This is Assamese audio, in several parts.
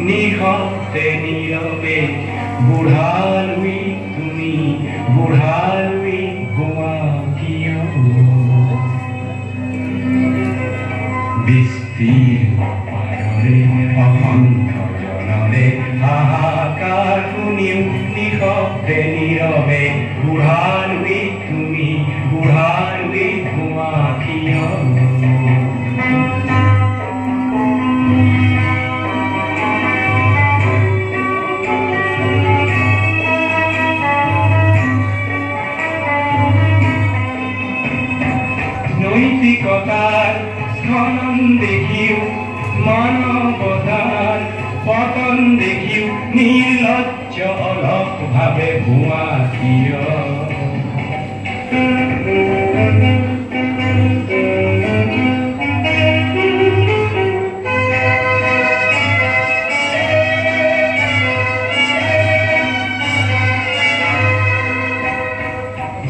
নিশব্দে নীৰবে বুঢ়ালুই তুমি বুঢ়ালুই গোৱা কিয় বিস্তীৰ্ণ পাৰৰে অসংখ্য জনৰে হাহাকাৰ শুনিও নিশব্দে নীৰৱে বুঢ়ালুই তুমি বুঢ়ালুই গোৱা কিয় নৈতিকতাৰ স্খলন দেখিও মানবতাৰ পতন দেখিও নিৰ্লজ্জ অলক ভাবে ভুয়া কিয়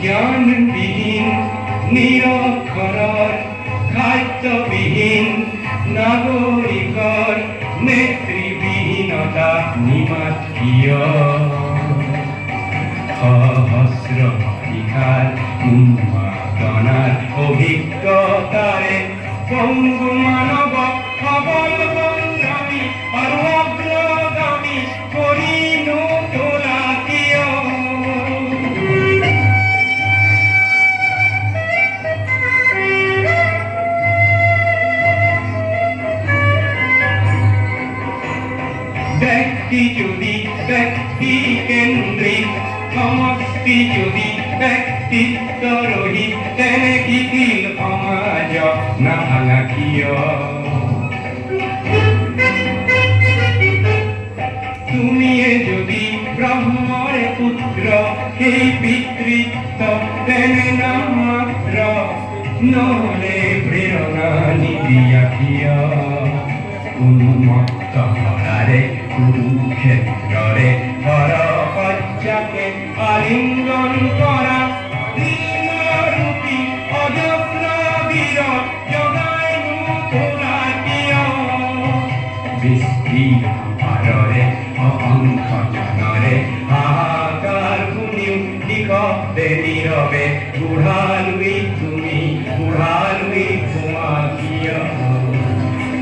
জ্ঞানবিহীন নিৰক্ষৰৰ খাদ্যবিহীন নাগৰিকৰ নেতৃবিহীনতা নিমাত কিয় সহস্ৰ শিখাৰ উন্মাদনাৰ অভিজ্ঞতাৰে পংগু মানৱক সবল সংগ্ৰামী আৰু অগ্ৰগামী কৰি নোতোলা কিয় ব্যক্তি যদি ব্যক্তি কেন্দ্ৰিক সমষ্টি যদি ব্যক্তিত্ব ৰহিত তেনে শিথিল সমাজ নাভাঙা কিয় তুমিয়ে যদি ব্ৰহ্মৰে পুত্ৰ সেই পিতৃত্ব তেনে নামাত্ৰ নহলে প্ৰেৰণা নিদিয়া কিয় উন্মত্ত হৰাৰে কুৰুক্ষেত্ৰৰে হৰসজ্জাকে আলিংগন কৰা দীনৰূপী অজস্ৰ বীৰ জগাই নোতোলা কিয় বিস্তীৰ্ণ পাৰৰে অসংখ্য জনৰে হাহাকাৰ শুনিও নিশব্দে নীৰৱে বুঢ়ালুই তুমি বুঢ়ালুই গোৱা কিয়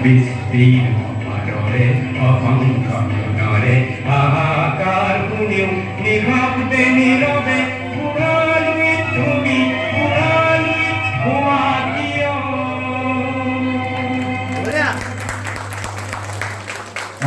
বিস্তীৰ্ণ পাৰৰে অসংখ্য জনৰে হাহাকাৰ শুনিও নিশব্দে নীৰৱে